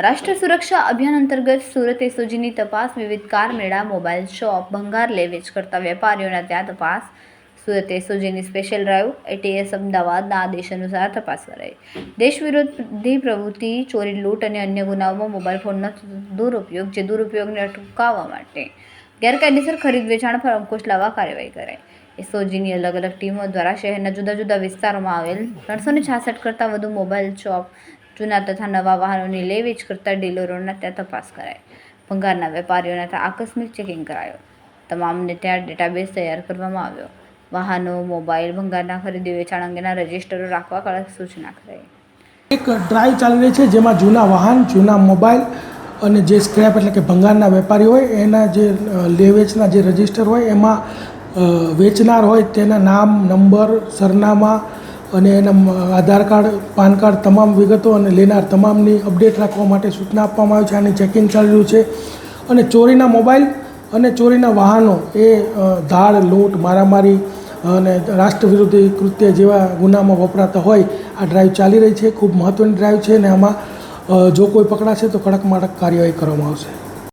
રાષ્ટ્રીય સુરક્ષા અભિયાન અંતર્ગત સુરત એસઓજીની તપાસ વિવિધ કાર મેળા, મોબાઈલ શોપ, ભંગાર લે વેચ કરતા વેપારીઓના ત્યાં તપાસ. સુરત એસઓજીની સ્પેશિયલ ડ્રાઈવ એટીએસ અમદાવાદના આદેશ અનુસાર તપાસ કરાઈ. દેશ વિરોધી પ્રવૃત્તિ, ચોરી, લૂંટ અને અન્ય ગુનાઓમાં મોબાઈલ ફોનનો દુરુપયોગને અટકાવવા માટે ગેરકાયદેસર ખરીદ વેચાણ પર અંકુશ લાવવા કાર્યવાહી કરાઈ. એસઓજીની અલગ અલગ ટીમો દ્વારા શહેરના જુદા જુદા વિસ્તારોમાં આવેલ 366 કરતાં વધુ મોબાઈલ શોપ, જૂના તથા નવા વાહનોની લે વેચ કરતા ડીલરોના ત્યાં તપાસ કરાઈ. ભંગારના વેપારીઓના ત્યાં આકસ્મિક ચેકિંગ કરાયો. તમામને ત્યાં ડેટાબેઝ તૈયાર કરવામાં આવ્યો. વાહનો, મોબાઈલ, ભંગારના ખરીદી વેચાણ અંગેના રજિસ્ટરો રાખવા કડક સૂચના કરાઈ. એક ડ્રાઈવ ચાલી રહી છે જેમાં જૂના વાહન, જૂના મોબાઈલ અને જે સ્ક્રેપ એટલે કે ભંગારના વેપારી હોય એના જે લે વેચના જે રજિસ્ટર હોય એમાં વેચનાર હોય તેના નામ, નંબર, સરનામા અને એના આધાર કાર્ડ, પાન કાર્ડ તમામ વિગતો અને લેનાર તમામની અપડેટ રાખવા માટે સૂચના આપવામાં આવી છે. આની ચેકિંગ ચાલી રહ્યું છે અને ચોરીના મોબાઈલ અને ચોરીના વાહનો એ ધાડ, લૂંટ, મારામારી અને રાષ્ટ્ર વિરોધી કૃત્ય જેવા ગુનામાં વપરાતા હોય આ ડ્રાઈવ ચાલી રહી છે. ખૂબ મહત્ત્વની ડ્રાઈવ છે અને આમાં જો કોઈ પકડાશે તો કડકમાં કડક કાર્યવાહી કરવામાં આવશે.